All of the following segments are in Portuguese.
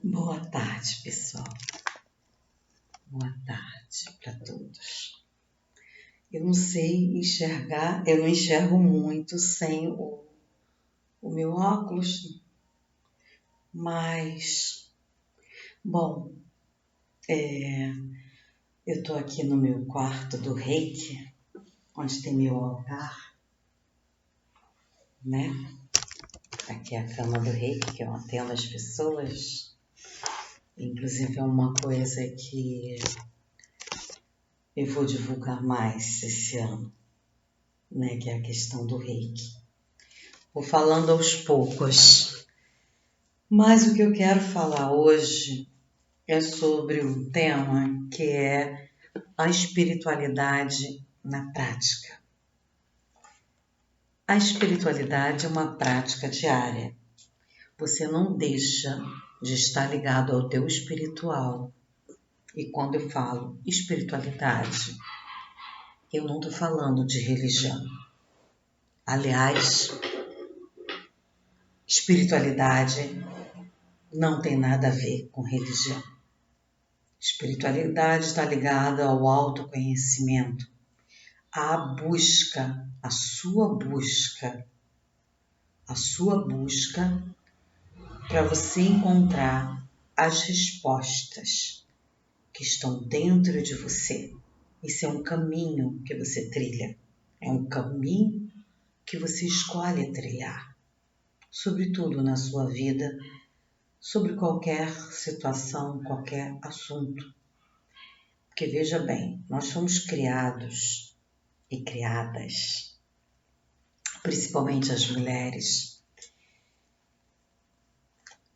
Boa tarde, pessoal. Boa tarde para todos. Eu não sei enxergar, eu não enxergo muito sem o meu óculos, mas, bom, eu estou aqui no meu quarto do Reiki, onde tem meu altar, né? Aqui é a cama do Reiki, que eu atendo as pessoas. Inclusive é uma coisa que eu vou divulgar mais esse ano, né? Que é a questão do Reiki. Vou falando aos poucos. Mas o que eu quero falar hoje é sobre um tema que é a espiritualidade na prática. A espiritualidade é uma prática diária. Você não deixa de estar ligado ao teu espiritual. E quando eu falo espiritualidade, eu não estou falando de religião. Aliás, espiritualidade não tem nada a ver com religião. Espiritualidade está ligada ao autoconhecimento, à busca, à sua busca para você encontrar as respostas que estão dentro de você. Isso é um caminho que você trilha, é um caminho que você escolhe trilhar, sobretudo na sua vida, sobre qualquer situação, qualquer assunto. Porque veja bem, nós somos criados e criadas, principalmente as mulheres,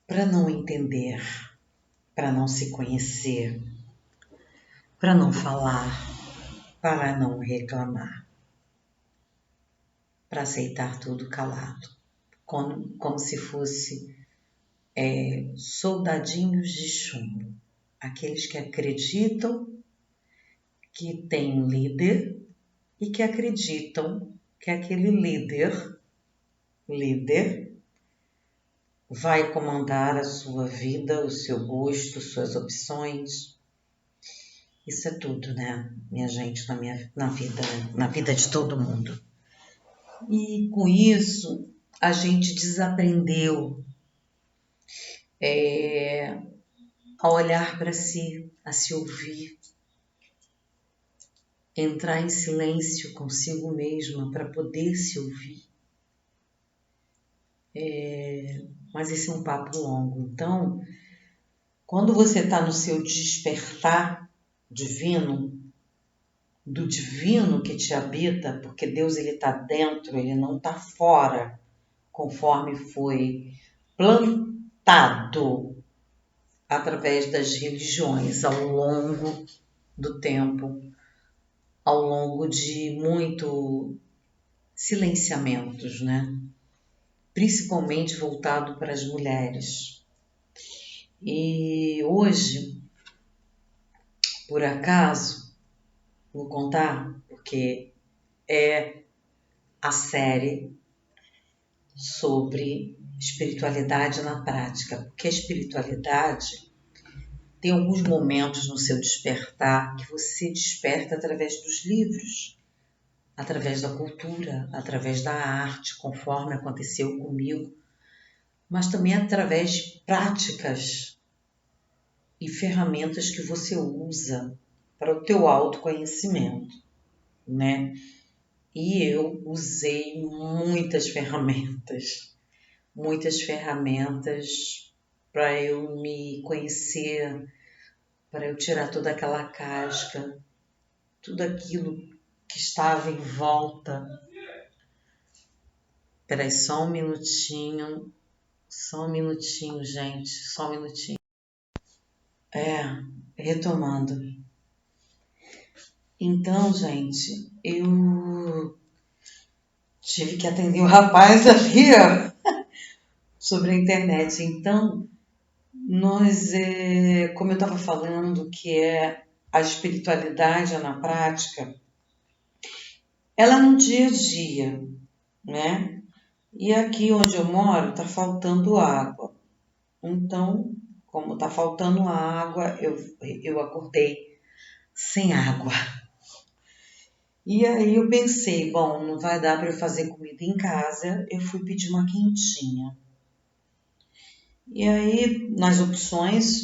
para não entender, para não se conhecer, para não falar, para não reclamar, para aceitar tudo calado, como se fosse soldadinhos de chumbo, aqueles que acreditam que tem um líder e que acreditam que aquele líder vai comandar a sua vida, o seu gosto, suas opções. Isso é tudo, né, minha gente, na vida de todo mundo. E com isso, a gente desaprendeu a olhar para si, a se ouvir, entrar em silêncio consigo mesma para poder se ouvir. Mas esse é um papo longo. Então, quando você está no seu despertar divino, do divino que te habita, porque Deus ele está dentro, ele não está fora, conforme foi plantado através das religiões ao longo do tempo, ao longo de muito silenciamentos, né? Principalmente voltado para as mulheres. E hoje, por acaso, vou contar, porque é a série sobre espiritualidade na prática, porque a espiritualidade tem alguns momentos no seu despertar que você desperta através dos livros, através da cultura, através da arte, conforme aconteceu comigo, mas também através de práticas e ferramentas que você usa para o teu autoconhecimento, né? E eu usei muitas ferramentas para eu me conhecer, para eu tirar toda aquela casca, tudo aquilo que estava em volta. Peraí, só um minutinho, gente, só um minutinho. Retomando. Então, gente, eu tive que atender o rapaz ali, ó, sobre a internet. Então, nós, como eu estava falando, que é a espiritualidade na prática, ela no dia a dia, né? E aqui onde eu moro está faltando água. Então, como tá faltando água, eu acordei sem água. E aí eu pensei, bom, não vai dar para eu fazer comida em casa, eu fui pedir uma quentinha. E aí, nas opções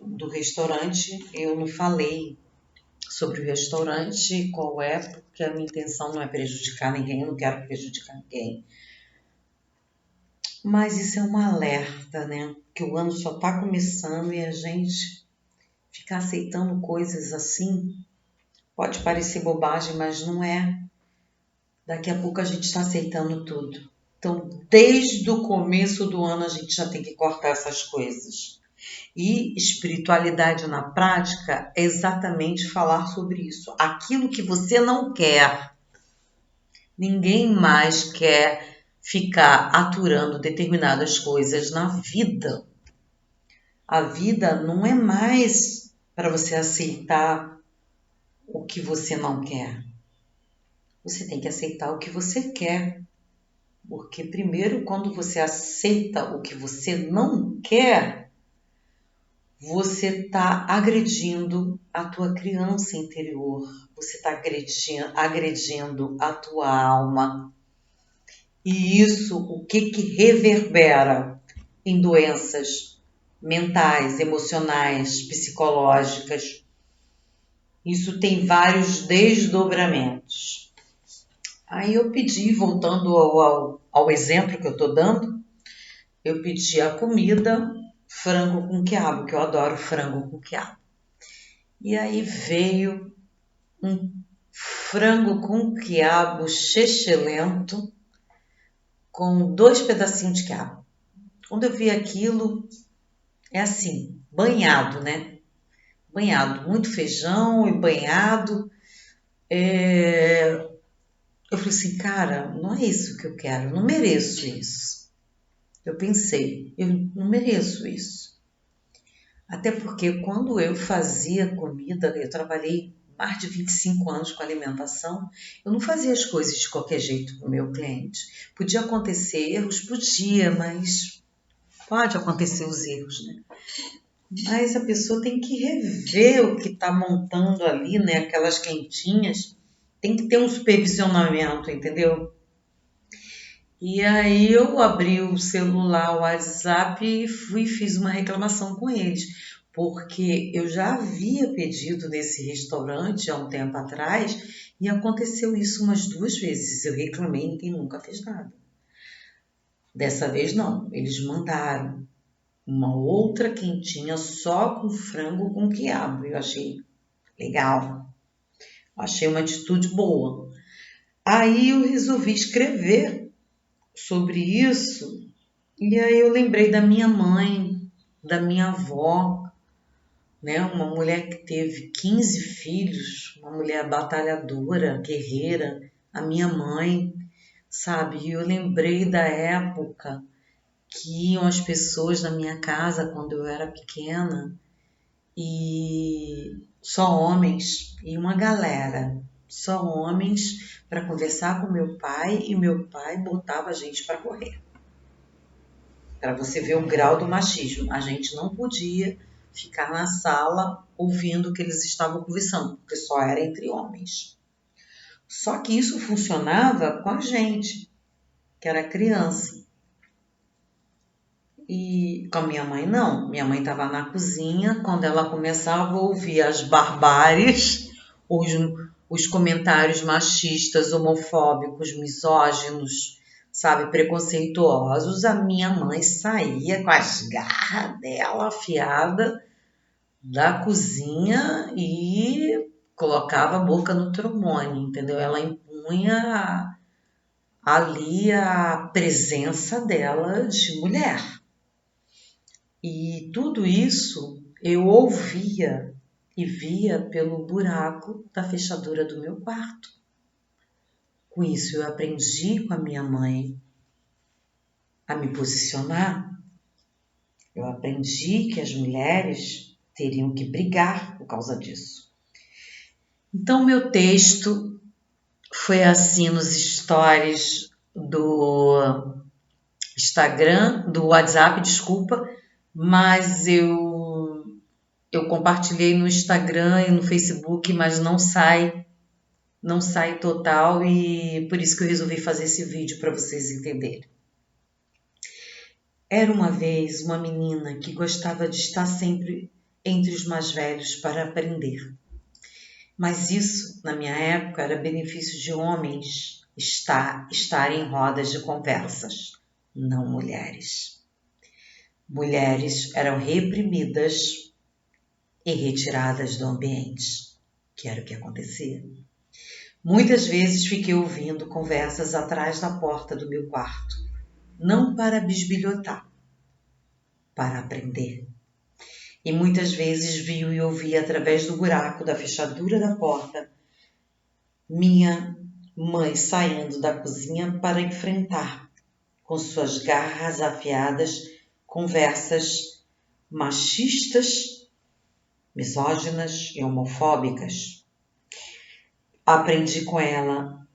do restaurante, eu não falei sobre o restaurante, qual é, porque a minha intenção não é prejudicar ninguém, eu não quero prejudicar ninguém. Mas isso é um alerta, né? Que o ano só está começando e a gente ficar aceitando coisas assim pode parecer bobagem, mas não é. Daqui a pouco a gente está aceitando tudo. Então, desde o começo do ano, a gente já tem que cortar essas coisas. E espiritualidade na prática é exatamente falar sobre isso. Aquilo que você não quer, ninguém mais quer ficar aturando determinadas coisas na vida. A vida não é mais para você aceitar o que você não quer. Você tem que aceitar o que você quer. Porque primeiro, quando você aceita o que você não quer, você está agredindo a tua criança interior. Você está agredindo a tua alma. E isso, o que reverbera em doenças mentais, emocionais, psicológicas? Isso tem vários desdobramentos. Aí eu pedi, voltando ao exemplo que eu estou dando, eu pedi a comida frango com quiabo, que eu adoro frango com quiabo. E aí veio um frango com quiabo chechelento com 2 pedacinhos de quiabo. Quando eu vi aquilo, é assim, banhado, né? Banhado, muito feijão e banhado. Eu falei assim, cara, não é isso que eu quero, eu não mereço isso. Eu pensei, eu não mereço isso. Até porque quando eu fazia comida, eu trabalhei mais de 25 anos com alimentação, eu não fazia as coisas de qualquer jeito para o meu cliente. Podia acontecer erros, podia, mas pode acontecer os erros, né? Mas a pessoa tem que rever o que está montando ali, né? Aquelas quentinhas, tem que ter um supervisionamento, entendeu? E aí eu abri o celular, o WhatsApp e fiz uma reclamação com eles, porque eu já havia pedido nesse restaurante há um tempo atrás e aconteceu isso umas 2 vezes. Eu reclamei e ninguém nunca fez nada. Dessa vez não, eles mandaram uma outra quentinha só com frango com quiabo. Eu achei legal, achei uma atitude boa. Aí eu resolvi escrever sobre isso. E aí eu lembrei da minha mãe, da minha avó, né? Uma mulher que teve 15 filhos, uma mulher batalhadora, guerreira, a minha mãe, sabe? E eu lembrei da época que iam as pessoas na minha casa quando eu era pequena e só homens e uma galera, só homens para conversar com meu pai e meu pai botava a gente para correr. Para você ver o grau do machismo. A gente não podia ficar na sala ouvindo o que eles estavam conversando, porque só era entre homens. Só que isso funcionava com a gente, que era criança. E com a minha mãe, não. Minha mãe estava na cozinha, quando ela começava a ouvir as barbáries, os, os comentários machistas, homofóbicos, misóginos, sabe, preconceituosos, a minha mãe saía com as garras dela afiada da cozinha e colocava a boca no trombone, entendeu? Ela impunha ali a presença dela de mulher. E tudo isso eu ouvia e via pelo buraco da fechadura do meu quarto. Com isso eu aprendi com a minha mãe a me posicionar. Eu aprendi que as mulheres teriam que brigar por causa disso. Então meu texto foi assim nos stories do Instagram, do WhatsApp, desculpa, mas eu compartilhei no Instagram e no Facebook, mas não sai total, e por isso que eu resolvi fazer esse vídeo para vocês entenderem. Era uma vez uma menina que gostava de estar sempre entre os mais velhos para aprender. Mas isso, na minha época, era benefício de homens estar em rodas de conversas, não mulheres. Mulheres eram reprimidas e retiradas do ambiente, que era o que acontecia. Muitas vezes fiquei ouvindo conversas atrás da porta do meu quarto, não para bisbilhotar, para aprender. E muitas vezes vi e ouvi através do buraco da fechadura da porta minha mãe saindo da cozinha para enfrentar, com suas garras afiadas, conversas machistas, misóginas e homofóbicas. Aprendi com ela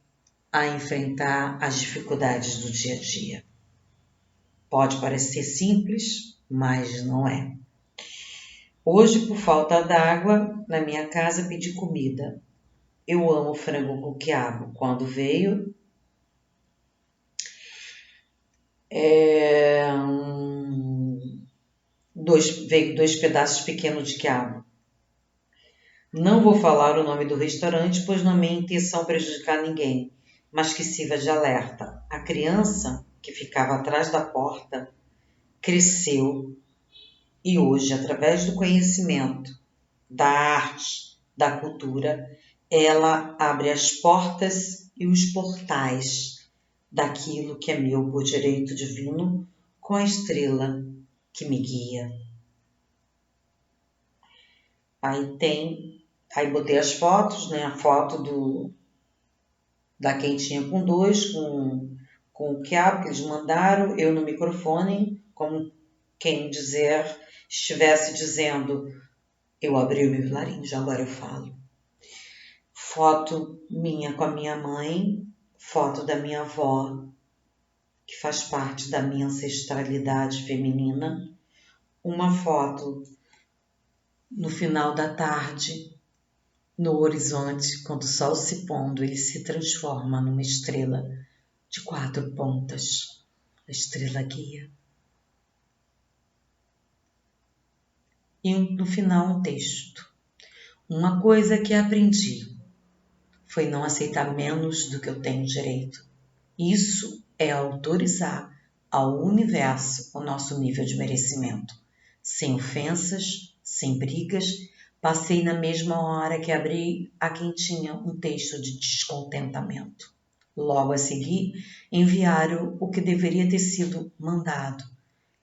a enfrentar as dificuldades do dia a dia. Pode parecer simples, mas não é. Hoje, por falta d'água, na minha casa pedi comida. Eu amo frango com quiabo. Quando veio, veio 2 pedaços pequenos de quiabo. Não vou falar o nome do restaurante, pois não é minha intenção prejudicar ninguém, mas que sirva de alerta. A criança que ficava atrás da porta cresceu e hoje, através do conhecimento, da arte, da cultura, ela abre as portas e os portais daquilo que é meu por direito divino, com a estrela que me guia. Aí botei as fotos, né? A foto da quentinha com 2, com o quiabo que eles mandaram, eu no microfone, como quem estivesse dizendo, eu abri o meu laringe, agora eu falo. Foto minha com a minha mãe, foto da minha avó, que faz parte da minha ancestralidade feminina, uma foto no final da tarde, no horizonte, quando o sol se pondo, ele se transforma numa estrela de 4 pontas, a estrela guia. E no final um texto. Uma coisa que aprendi foi não aceitar menos do que eu tenho direito. Isso é autorizar ao universo o nosso nível de merecimento. Sem ofensas, sem brigas, passei na mesma hora que abri a quentinha um texto de descontentamento. Logo a seguir, enviaram o que deveria ter sido mandado.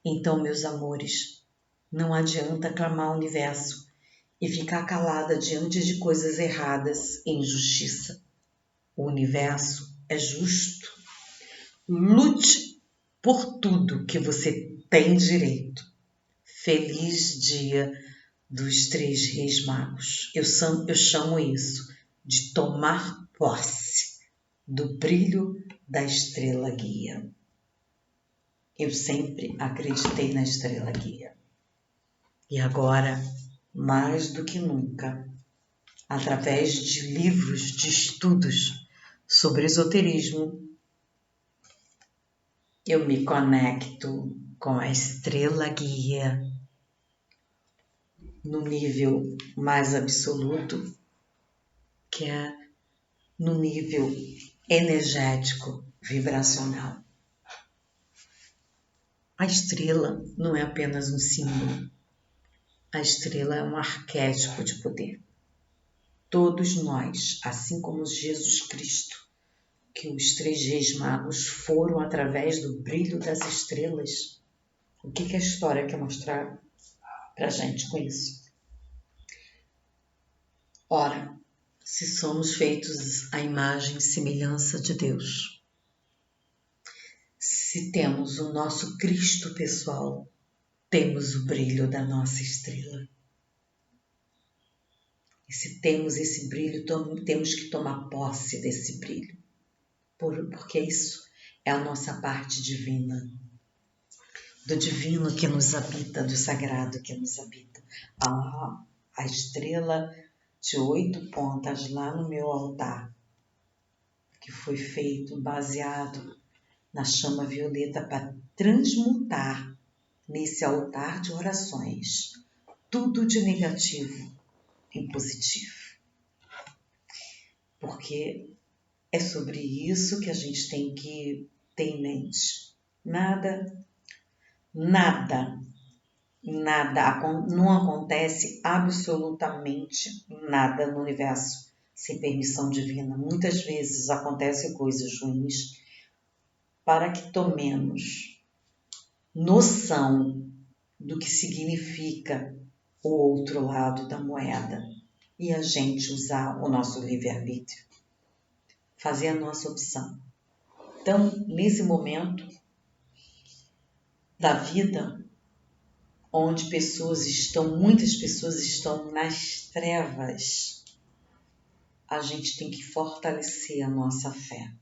Então, meus amores, não adianta clamar ao universo e ficar calada diante de coisas erradas e injustiça. O universo é justo. Lute por tudo que você tem direito. Feliz dia dos 3 Reis Magos. Eu chamo isso de tomar posse do brilho da estrela guia. Eu sempre acreditei na estrela guia. E agora, mais do que nunca, através de livros, de estudos sobre esoterismo, eu me conecto com a estrela guia no nível mais absoluto, que é no nível energético, vibracional. A estrela não é apenas um símbolo. A estrela é um arquétipo de poder. Todos nós, assim como Jesus Cristo, que os 3 Reis Magos foram através do brilho das estrelas. O que a história quer mostrar para a gente com isso? Ora, se somos feitos à imagem e semelhança de Deus, se temos o nosso Cristo pessoal, temos o brilho da nossa estrela. E se temos esse brilho, temos que tomar posse desse brilho, porque isso é a nossa parte divina. do divino que nos habita, do sagrado que nos habita. A estrela de 8 pontas lá no meu altar, que foi feito baseado na chama violeta para transmutar nesse altar de orações tudo de negativo em positivo. Porque é sobre isso que a gente tem que ter em mente. Nada não acontece absolutamente nada no universo sem permissão divina. Muitas vezes acontecem coisas ruins para que tomemos noção do que significa o outro lado da moeda e a gente usar o nosso livre-arbítrio, fazer a nossa opção. Então, nesse momento da vida, onde muitas pessoas estão nas trevas, a gente tem que fortalecer a nossa fé,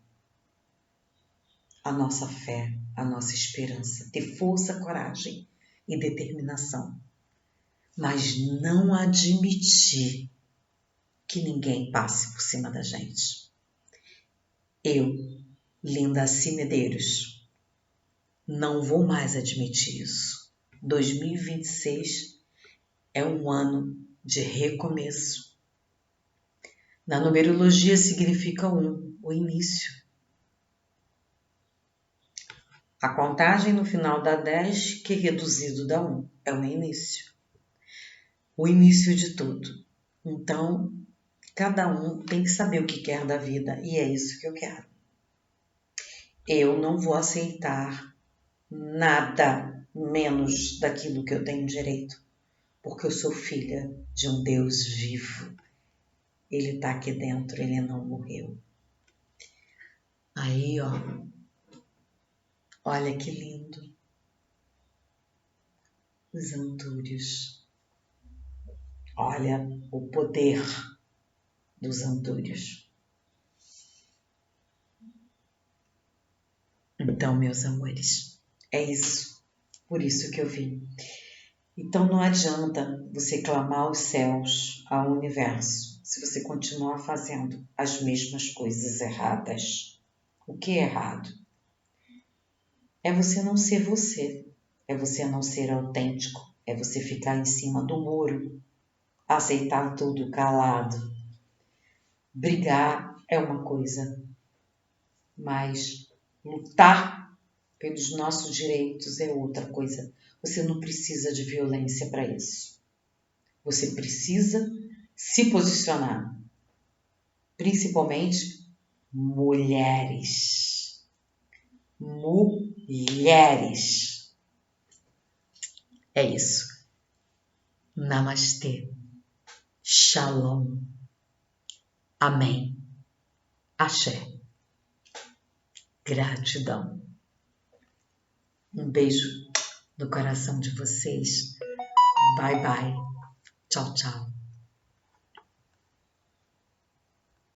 a nossa esperança, ter força, coragem e determinação, mas não admitir que ninguém passe por cima da gente. Eu, Lindaci Medeiros, não vou mais admitir isso. 2026 é um ano de recomeço. Na numerologia significa 1, o início. A contagem no final dá 10, que reduzido dá 1, é o início. O início de tudo. Então, cada um tem que saber o que quer da vida e é isso que eu quero. Eu não vou aceitar nada menos daquilo que eu tenho direito, porque eu sou filha de um Deus vivo. Ele está aqui dentro, ele não morreu. Aí, ó, olha que lindo. Os antúrios. Olha o poder dos antúrios. Então, meus amores, é isso. Por isso que eu vim. Então não adianta você clamar aos céus, ao universo, se você continuar fazendo as mesmas coisas erradas. O que é errado? É você não ser você. É você não ser autêntico. É você ficar em cima do muro, aceitar tudo calado. Brigar é uma coisa, mas lutar pelos nossos direitos é outra coisa. Você não precisa de violência para isso. Você precisa se posicionar. Principalmente mulheres. Mulheres. É isso. Namastê. Shalom. Amém. Axé. Gratidão. Um beijo no coração de vocês. Bye, bye. Tchau, tchau.